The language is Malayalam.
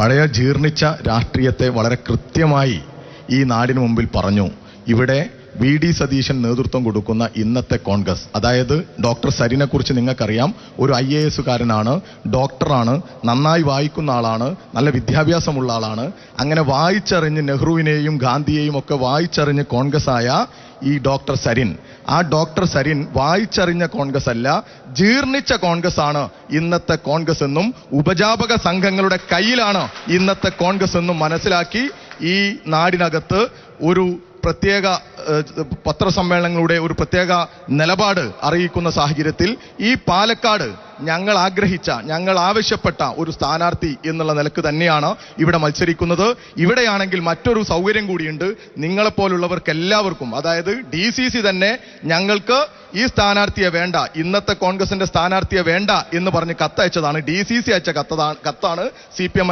പഴയ ജീർണിച്ച രാഷ്ട്രീയത്തെ വളരെ കൃത്യമായി ഈ നാടിന് മുമ്പിൽ പറഞ്ഞു. ഇവിടെ വി.ഡി. സതീശൻ നേതൃത്വം കൊടുക്കുന്ന ഇന്നത്തെ കോൺഗ്രസ്, അതായത് ഡോക്ടർ സരിനെ കുറിച്ച് നിങ്ങൾക്കറിയാം. ഒരു IAS കാരനാണ്, ഡോക്ടറാണ്, നന്നായി വായിക്കുന്ന ആളാണ്, നല്ല വിദ്യാഭ്യാസമുള്ള ആളാണ്. അങ്ങനെ വായിച്ചറിഞ്ഞ് നെഹ്റുവിനെയും ഗാന്ധിയെയും ഒക്കെ വായിച്ചറിഞ്ഞ് കോൺഗ്രസ് ആയ ഈ ഡോക്ടർ സരിൻ, ആ ഡോക്ടർ സരിൻ വായിച്ചറിഞ്ഞ കോൺഗ്രസ് അല്ല, ജീർണിച്ച കോൺഗ്രസ് ആണ് ഇന്നത്തെ കോൺഗ്രസ് എന്നും ഉപജാപക സംഘങ്ങളുടെ കയ്യിലാണ് ഇന്നത്തെ കോൺഗ്രസ് എന്നും മനസ്സിലാക്കി ഈ നാടിനകത്ത് ഒരു പ്രത്യേക പത്രസമ്മേളനങ്ങളുടെ ഒരു പ്രത്യേക നിലപാട് അറിയിക്കുന്ന സാഹചര്യത്തിൽ ഈ പാലക്കാട് ഞങ്ങൾ ആഗ്രഹിച്ച, ഞങ്ങൾ ആവശ്യപ്പെട്ട ഒരു സ്ഥാനാർത്ഥി എന്നുള്ള നിലക്ക് തന്നെയാണ് ഇവിടെ മത്സരിക്കുന്നത്. ഇവിടെയാണെങ്കിൽ മറ്റൊരു സൗകര്യം കൂടിയുണ്ട്. നിങ്ങളെപ്പോലുള്ളവർക്ക് എല്ലാവർക്കും, അതായത് DCC തന്നെ ഞങ്ങൾക്ക് ഈ സ്ഥാനാർത്ഥിയെ വേണ്ട, ഇന്നത്തെ കോൺഗ്രസിന്റെ സ്ഥാനാർത്ഥിയെ വേണ്ട എന്ന് പറഞ്ഞ് കത്തയച്ചതാണ്. DCC അയച്ച കത്താണ് CPM